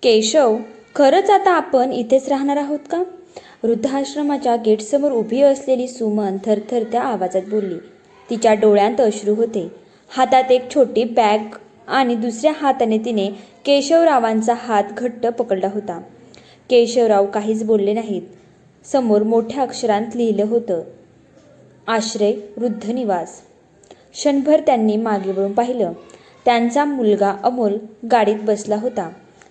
केशव, खरंच आता आपण इथेच राहणार आहोत का? वृद्धाश्रमाच्या गेटसमोर उभी असलेली सुमन थरथरत्या आवाजात बोलली. तिच्या डोळ्यांत अश्रू होते. हातात एक छोटी बॅग आणि दुसऱ्या हाताने तिने केशवरावांचा हात घट्ट पकडला होता. केशवराव काहीच बोलले नाहीत. समोर मोठ्या अक्षरांत लिहिलं होतं, आश्रय वृद्ध निवास. क्षणभर त्यांनी मागे वळून पाहिलं. त्यांचा मुलगा अमोल गाडीत बसला होता.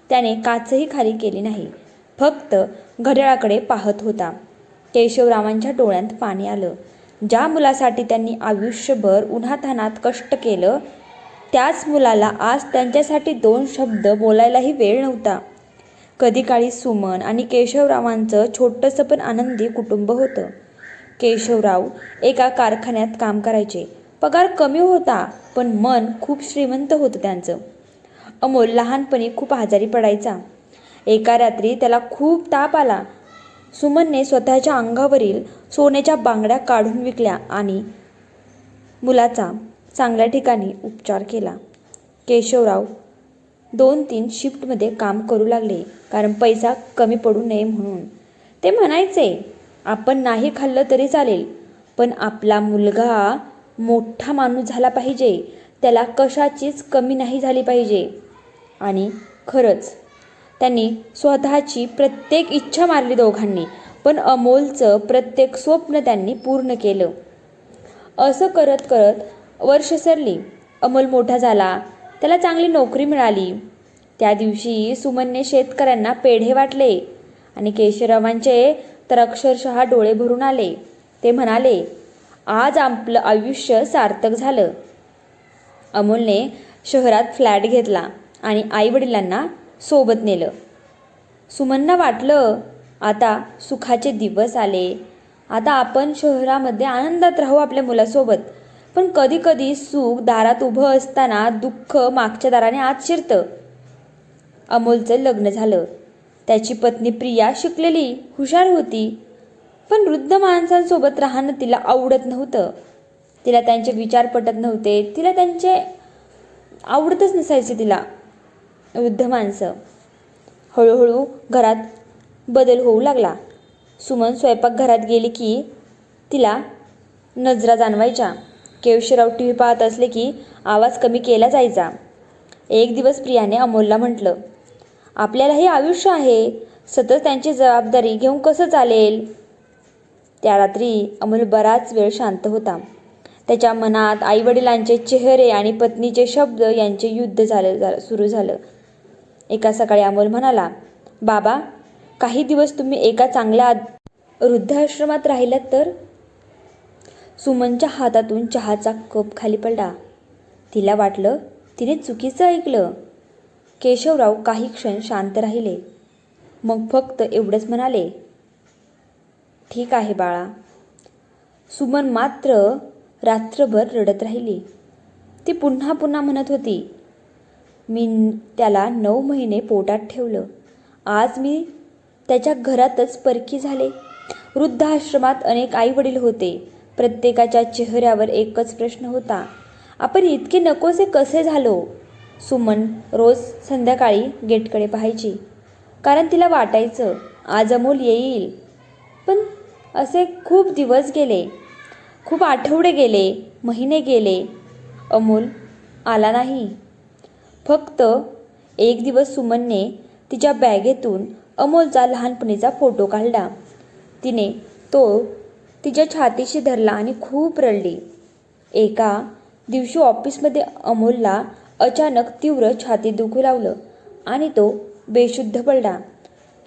त्याने काचही खाली केली नाही, फक्त घड्याळाकडे पाहत होता. केशवरावांच्या डोळ्यांत पाणी आलं. ज्या मुलासाठी त्यांनी आयुष्यभर उन्हातान्हात कष्ट केलं, त्याच मुलाला आज त्यांच्यासाठी 2 शब्द बोलायलाही वेळ नव्हता. कधी काळी सुमन आणि केशवरावांचं छोटंसं पण आनंदी कुटुंब होतं. केशवराव एका कारखान्यात काम करायचे. पगार कमी होता, पण मन खूप श्रीमंत होतं त्यांचं. अमोल लहानपणी खूप आजारी पडायचा. एका रात्री त्याला खूप ताप आला. सुमनने स्वतःच्या अंगावरील सोन्याच्या बांगड्या काढून विकल्या आणि मुलाचा चांगल्या ठिकाणी उपचार केला. केशवराव 2-3 शिफ्टमध्ये काम करू लागले, कारण पैसा कमी पडू नये म्हणून. ते म्हणायचे, आपण नाही खाल्लं तरी चालेल, पण आपला मुलगा मोठा माणूस झाला पाहिजे, त्याला कशाचीच कमी नाही झाली पाहिजे. आणि खरंच त्यांनी स्वतःची प्रत्येक इच्छा मारली दोघांनी, पण अमोलचं प्रत्येक स्वप्न त्यांनी पूर्ण केलं. असं करत करत वर्ष सरली. अमोल मोठा झाला. त्याला चांगली नोकरी मिळाली. त्या दिवशी सुमनने शेतकऱ्यांना पेढे वाटले आणि केशवरावांचे तर अक्षरशः डोळे भरून आले. ते म्हणाले, आज आपलं आयुष्य सार्थक झालं. अमोलने शहरात फ्लॅट घेतला आणि आईवडिलांना सोबत नेलं. सुमनना वाटलं, आता सुखाचे दिवस आले. आता आपण शहरामध्ये आनंदात राहू आपल्या मुलासोबत. पण कधी कधी सुख दारात उभं असताना दुःख मागच्या दाराने आत शिरतं. अमोलचं लग्न झालं. त्याची पत्नी प्रिया शिकलेली, हुशार होती. पण वृद्ध माणसांसोबत राहणं तिला आवडत नव्हतं. तिला त्यांचे विचार पटत नव्हते. तिला त्यांचे आवडतच नसायचे तिला वृद्ध माणसं. हळूहळू घरात बदल होऊ लागला. सुमन स्वयंपाकघरात गेली की तिला नजरा जाणवायच्या. केशवराव टी व्ही पाहत असले की आवाज कमी केला जायचा. एक दिवस प्रियाने अमोलला म्हटलं, आपल्यालाही आयुष्य आहे, सतत त्यांची जबाबदारी घेऊन कसं चालेल? त्या रात्री अमोल बराच वेळ शांत होता. त्याच्या मनात आईवडिलांचे चेहरे आणि पत्नीचे शब्द यांचे युद्ध सुरू झालं. एका सकाळी अमोल म्हणाला, बाबा, काही दिवस तुम्ही एका चांगल्या वृद्धाश्रमात राहिलात तर? सुमनच्या हातातून चहाचा कप खाली पडला. तिला वाटलं तिने चुकीचं ऐकलं. केशवराव काही क्षण शांत राहिले. मग फक्त एवढंच म्हणाले, ठीक आहे बाळा. सुमन मात्र रात्रभर रडत राहिली. ती पुन्हा पुन्हा म्हणत होती, मी त्याला 9 महिने पोटात ठेवलं. आज मी त्याच्या घरातच परकी झाले. वृद्धाश्रमात अनेक आईवडील होते. प्रत्येकाच्या चेहऱ्यावर एकच प्रश्न होता, आपण इतके नकोसे कसे झालो? सुमन रोज संध्याकाळी गेटकडे पाहायची, कारण तिला वाटायचं आज अमोल येईल. पण असे खूप दिवस गेले, खूप आठवडे गेले, महिने गेले. अमोल आला नाही. फक्त एक दिवस सुमनने तिच्या बॅगेतून अमोलचा लहानपणीचा फोटो काढला. तिने तो तिच्या छातीशी धरला आणि खूप रडली. एका दिवशी ऑफिसमध्ये अमोलला अचानक तीव्र छाती दुखू लागलं आणि तो बेशुद्ध पडला.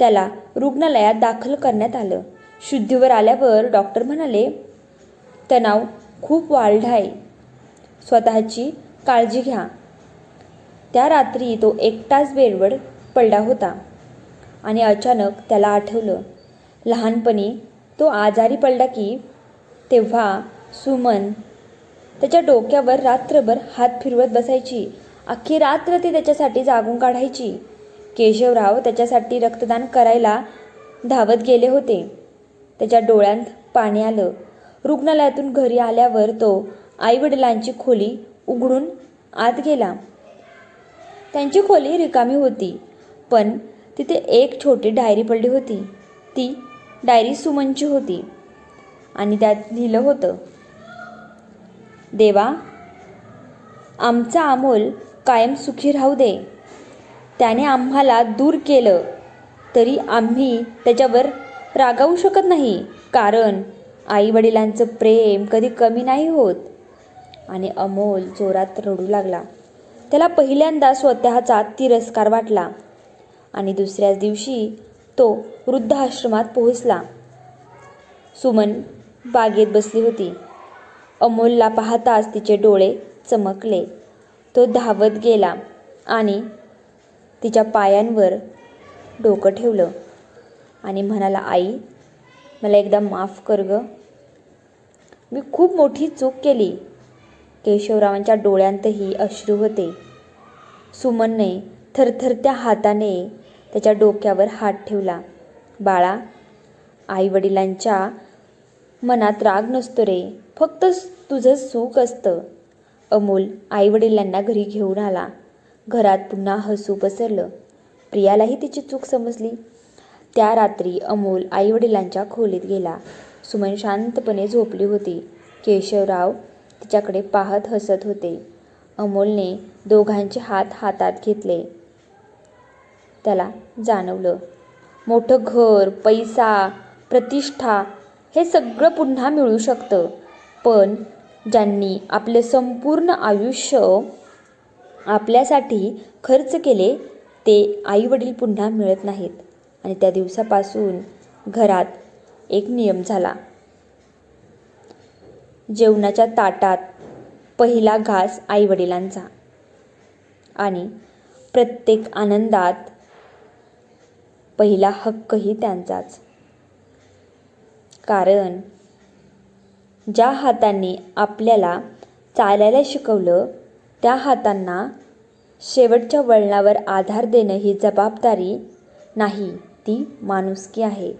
त्याला रुग्णालयात दाखल करण्यात आलं. शुद्धीवर आल्यावर डॉक्टर म्हणाले, तणाव खूप वाढला आहे, स्वतःची काळजी घ्या. त्या रात्री तो एकटाच बेडवर पडला होता आणि अचानक त्याला आठवलं, लहानपणी तो आजारी पडला की तेव्हा सुमन त्याच्या डोक्यावर रात्रभर हात फिरवत बसायची. अख्खी रात्र ती त्याच्यासाठी जागून काढायची. केशवराव त्याच्यासाठी रक्तदान करायला धावत गेले होते. त्याच्या डोळ्यांत पाणी आलं. रुग्णालयातून घरी आल्यावर तो आईवडिलांची खोली उघडून आत गेला. त्यांची खोली रिकामी होती. पण तिथे एक छोटी डायरी पडली होती. ती डायरी सुमनची होती आणि त्यात लिहिलं होतं, देवा, आमचा अमोल कायम सुखी राहू दे. त्याने आम्हाला दूर केलं तरी आम्ही त्याच्यावर रागावू शकत नाही, कारण आईवडिलांचं प्रेम कधी कमी नाही होत. आणि अमोल जोरात रडू लागला. त्याला पहिल्यांदा स्वतःचा तिरस्कार वाटला. आणि दुसऱ्याच दिवशी तो वृद्धाश्रमात पोहोचला. सुमन बागेत बसली होती. अमोलला पाहताच तिचे डोळे चमकले. तो धावत गेला आणि तिच्या पायांवर डोकं ठेवलं आणि म्हणाला, आई, मला एकदा माफ कर गं. मी खूप मोठी चूक केली. केशवरावांच्या डोळ्यांतही अश्रू होते. सुमनने थरथरत्या हाताने त्याच्या डोक्यावर हात ठेवला. बाळा, आईवडिलांच्या मनात राग नसतो रे, फक्त तुझं सुख असतं. अमोल आईवडिलांना घरी घेऊन आला. घरात पुन्हा हसू पसरलं. प्रियालाही तिची चूक समजली. त्या रात्री अमोल आईवडिलांच्या खोलीत गेला. सुमन शांतपणे झोपली होती. केशवराव तिच्याकडे पाहत हसत होते. अमोलने दोघांचे हात हातात घेतले. त्याला जाणवलं, मोठं घर, पैसा, प्रतिष्ठा हे सगळं पुन्हा मिळू शकतं, पण ज्यांनी आपलं संपूर्ण आयुष्य आपल्यासाठी खर्च केले ते आईवडील पुन्हा मिळत नाहीत. आणि त्या दिवसापासून घरात एक नियम झाला. जेवणाच्या ताटात पहिला घास आईवडिलांचा आणि प्रत्येक आनंदात पहिला हक्कही त्यांचाच. कारण ज्या हातांनी आपल्याला चालायला शिकवलं त्या हातांना शेवटच्या वळणावर आधार देणं ही जबाबदारी नाही, ती माणुसकी आहे.